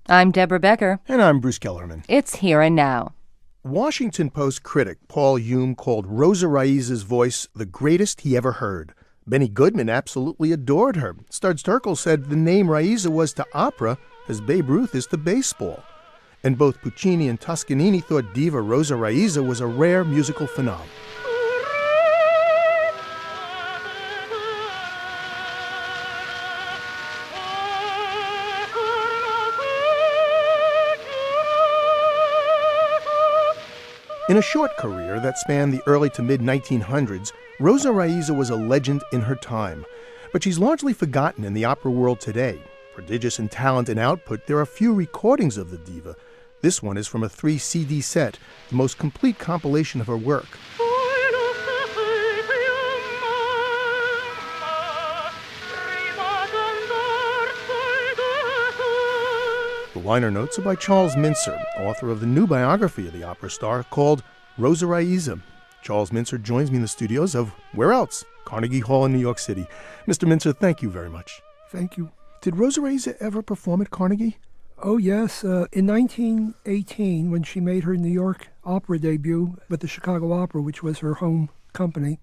I'm Deborah Becker. And I'm Bruce Kellerman. It's Here and Now. Washington Post critic Paul Hume called Rosa Raisa's voice the greatest he ever heard. Benny Goodman absolutely adored her. Studs Terkel said the name Raisa was to opera as Babe Ruth is to baseball. And both Puccini and Toscanini thought diva Rosa Raisa was a rare musical phenomenon. In a short career that spanned the early to mid-1900s, Rosa Raisa was a legend in her time. But she's largely forgotten in the opera world today. Prodigious in talent and output, there are few recordings of the diva. This one is from a 3-CD set, the most complete compilation of her work. The liner notes are by Charles MINTZER, author of the new biography of the opera star called Rosa Raisa. Charles MINTZER joins me in the studios of, where else? Carnegie Hall in New York City. Mr. MINTZER, thank you very much. Thank you. Did Rosa Raisa ever perform at Carnegie? Oh, yes. In 1918, when she made her New York opera debut with the Chicago Opera, which was her home company,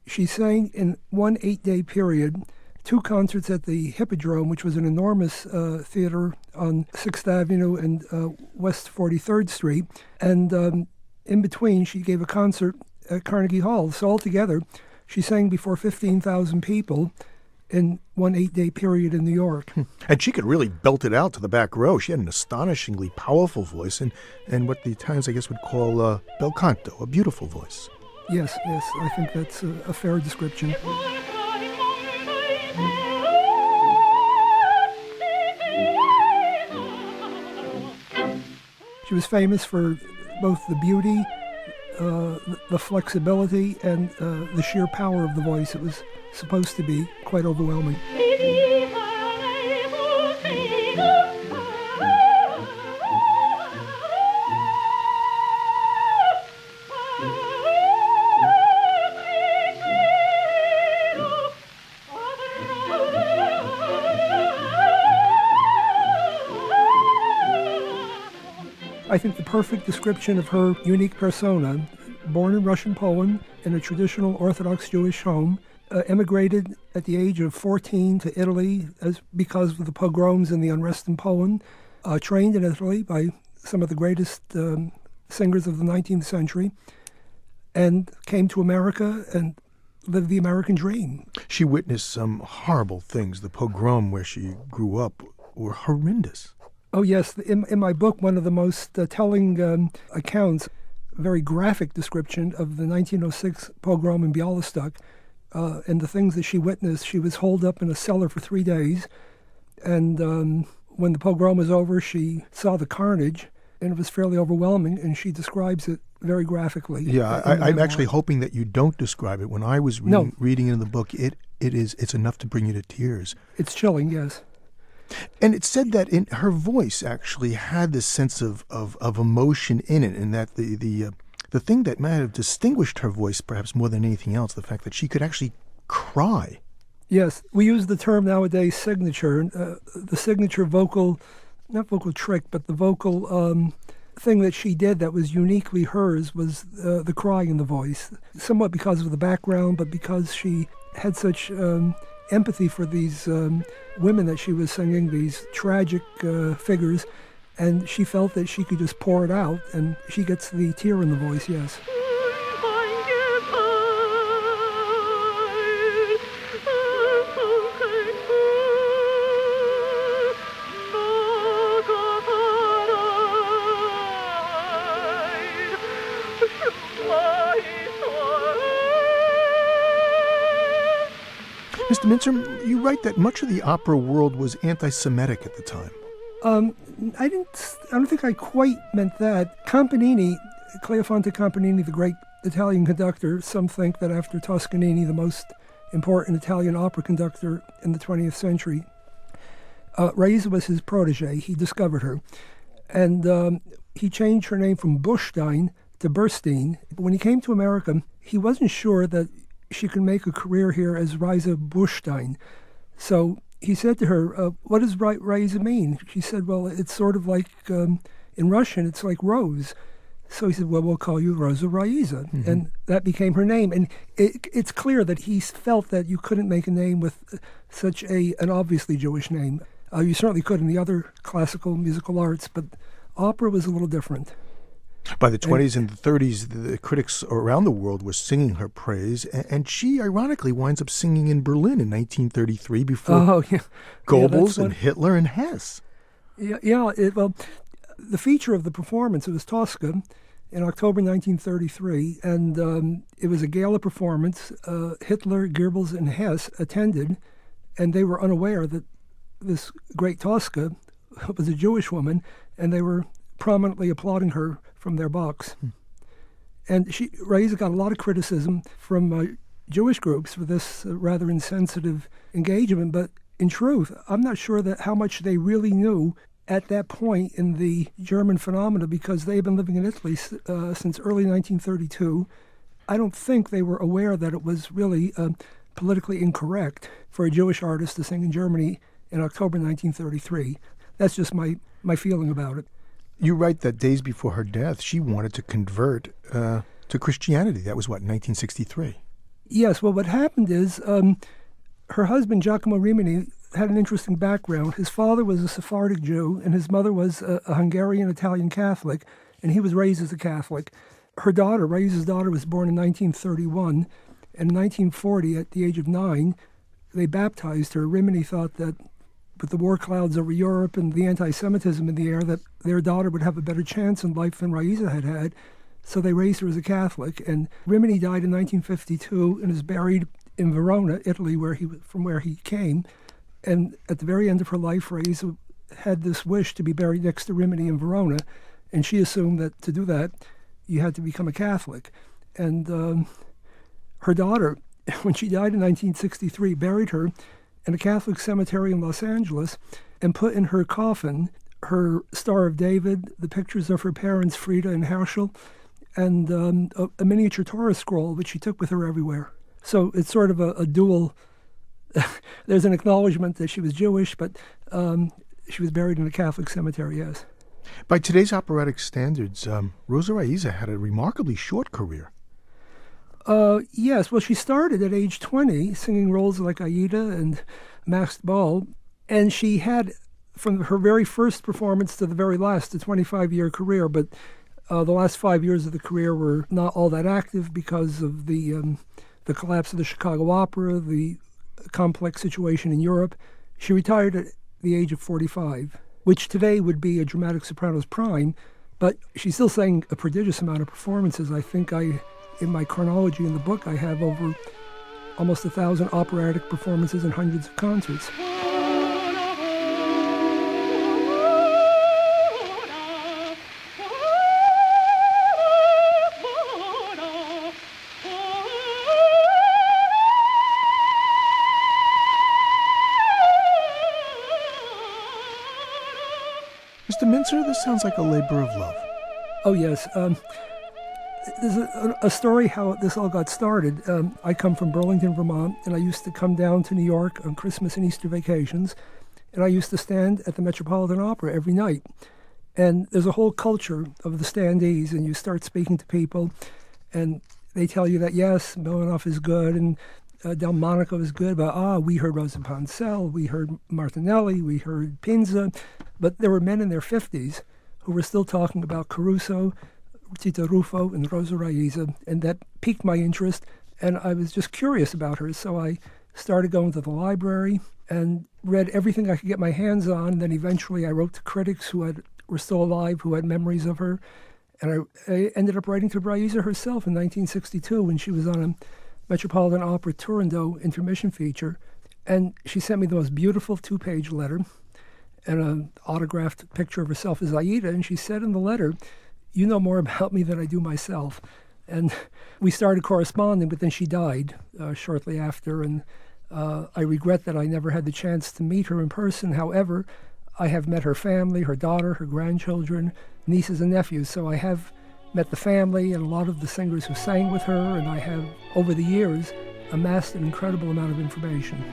she sang in one 8-day period 2 concerts at the Hippodrome, which was an enormous theater on 6th Avenue and West 43rd Street. And in between, she gave a concert at Carnegie Hall. So altogether, she sang before 15,000 people in one 8-day period in New York. And she could really belt it out to the back row. She had an astonishingly powerful voice and what the Italians, I guess, would call bel canto, a beautiful voice. Yes, I think that's a fair description. She was famous for both the beauty, the flexibility, and the sheer power of the voice. It was supposed to be quite overwhelming. I think the perfect description of her unique persona, born in Russian Poland in a traditional Orthodox Jewish home, emigrated at the age of 14 to Italy because of the pogroms and the unrest in Poland, trained in Italy by some of the greatest singers of the 19th century, and came to America and lived the American dream. She witnessed some horrible things. The pogrom where she grew up were horrendous. Oh, yes. In my book, one of the most telling accounts, a very graphic description of the 1906 pogrom in Bialystok, and the things that she witnessed. She was holed up in a cellar for 3 days, and when the pogrom was over, she saw the carnage, and it was fairly overwhelming, and she describes it very graphically. Yeah, I'm actually hoping that you don't describe it. When I was reading in the book, it's enough to bring you to tears. It's chilling, yes. And it said that in her voice actually had this sense of emotion in it, and that the thing that might have distinguished her voice perhaps more than anything else, the fact that she could actually cry. Yes, we use the term nowadays signature. The signature vocal, not vocal trick, but the vocal thing that she did that was uniquely hers was the cry in the voice, somewhat because of the background, but because she had such empathy for these women that she was singing, these tragic figures, and she felt that she could just pour it out, and she gets the tear in the voice, yes. Mr. Mintzer, you write that much of the opera world was anti-Semitic at the time. I don't think I quite meant that. Cleofonte Campanini, the great Italian conductor, some think that after Toscanini, the most important Italian opera conductor in the 20th century, Raisa was his protege. He discovered her. And he changed her name from Buchstein to Burstein. When he came to America, he wasn't sure that she could make a career here as Raisa Buchstein. So he said to her, what does Raisa mean? She said, well, it's sort of like, in Russian, it's like rose. So he said, well, we'll call you Rosa Raisa. Mm-hmm. And that became her name. And it's clear that he felt that you couldn't make a name with such an obviously Jewish name. You certainly could in the other classical musical arts, but opera was a little different. By the 20s and the 30s, the critics around the world were singing her praise, and she ironically winds up singing in Berlin in 1933 before Goebbels and Hitler and Hess. Well, the feature of the performance, it was Tosca in October 1933, and it was a gala performance. Hitler, Goebbels, and Hess attended, and they were unaware that this great Tosca was a Jewish woman, and they were prominently applauding her from their box. And Raisa got a lot of criticism from Jewish groups for this rather insensitive engagement, but in truth, I'm not sure that how much they really knew at that point in the German phenomena, because they had been living in Italy since early 1932. I don't think they were aware that it was really politically incorrect for a Jewish artist to sing in Germany in October 1933. That's just my feeling about it. You write that days before her death, she wanted to convert to Christianity. That was, 1963? Yes, well, what happened is her husband, Giacomo Rimini, had an interesting background. His father was a Sephardic Jew, and his mother was a Hungarian-Italian Catholic, and he was raised as a Catholic. Her daughter, Raisa's daughter, was born in 1931, and in 1940, at the age of 9, they baptized her. Rimini thought that with the war clouds over Europe and the anti-Semitism in the air, that their daughter would have a better chance in life than Raisa had had, so they raised her as a Catholic. And Rimini died in 1952 and is buried in Verona, Italy, from where he came. And at the very end of her life, Raisa had this wish to be buried next to Rimini in Verona, and she assumed that to do that, you had to become a Catholic. And her daughter, when she died in 1963, buried her in a Catholic cemetery in Los Angeles and put in her coffin her Star of David, the pictures of her parents, Frida and Herschel, and a miniature Torah scroll, which she took with her everywhere. So it's sort of a dual... There's an acknowledgement that she was Jewish, but she was buried in a Catholic cemetery, yes. By today's operatic standards, Rosa Raisa had a remarkably short career. Yes, well, she started at age 20, singing roles like Aida and Masked Ball, and she had, from her very first performance to the very last, a 25-year career, but the last 5 years of the career were not all that active because of the collapse of the Chicago Opera, the complex situation in Europe. She retired at the age of 45, which today would be a dramatic soprano's prime, but she still sang a prodigious amount of performances. I think in my chronology in the book, I have over almost 1,000 operatic performances and hundreds of concerts. Mr. Mintzer, this sounds like a labor of love. Oh, yes. There's a story how this all got started. I come from Burlington, Vermont, and I used to come down to New York on Christmas and Easter vacations, and I used to stand at the Metropolitan Opera every night. And there's a whole culture of the standees, and you start speaking to people, and they tell you that, yes, Milanoff is good, and Delmonico is good, but we heard Rosa Ponselle, we heard Martinelli, we heard Pinza, but there were men in their 50s who were still talking about Caruso, Tita Ruffo, and Rosa Raisa, and that piqued my interest, and I was just curious about her, so I started going to the library and read everything I could get my hands on, and then eventually I wrote to critics who were still alive, who had memories of her, and I ended up writing to Raisa herself in 1962 when she was on a Metropolitan Opera Turandot intermission feature, and she sent me the most beautiful 2-page letter and an autographed picture of herself as Aida, and she said in the letter, "You know more about me than I do myself." And we started corresponding, but then she died shortly after, and I regret that I never had the chance to meet her in person. However, I have met her family, her daughter, her grandchildren, nieces and nephews, so I have met the family and a lot of the singers who sang with her, and I have, over the years, amassed an incredible amount of information.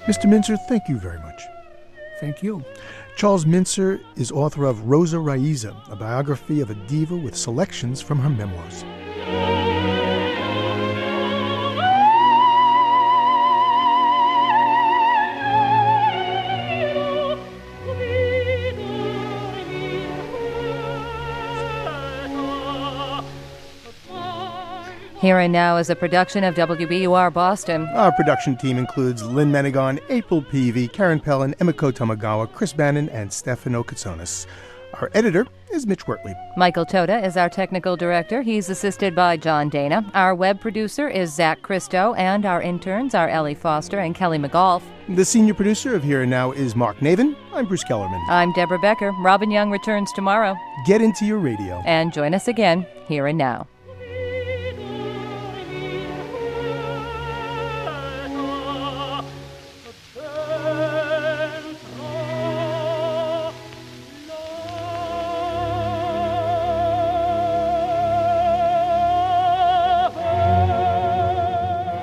Mr. Mintzer, thank you very much. Thank you. Charles MINTZER is author of Rosa Raisa, a biography of a diva with selections from her memoirs. Here and Now is a production of WBUR Boston. Our production team includes Lynn Menegon, April Peavy, Karen Pellin, Emiko Tamagawa, Chris Bannon, and Stefano Katsonis. Our editor is Mitch Wortley. Michael Toda is our technical director. He's assisted by John Dana. Our web producer is Zach Christo, and our interns are Ellie Foster and Kelly McGolf. The senior producer of Here and Now is Mark Navin. I'm Bruce Kellerman. I'm Deborah Becker. Robin Young returns tomorrow. Get into your radio. And join us again, Here and Now.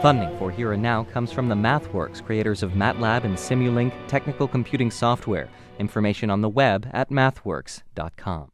Funding for Here and Now comes from the MathWorks, creators of MATLAB and Simulink technical computing software. Information on the web at mathworks.com.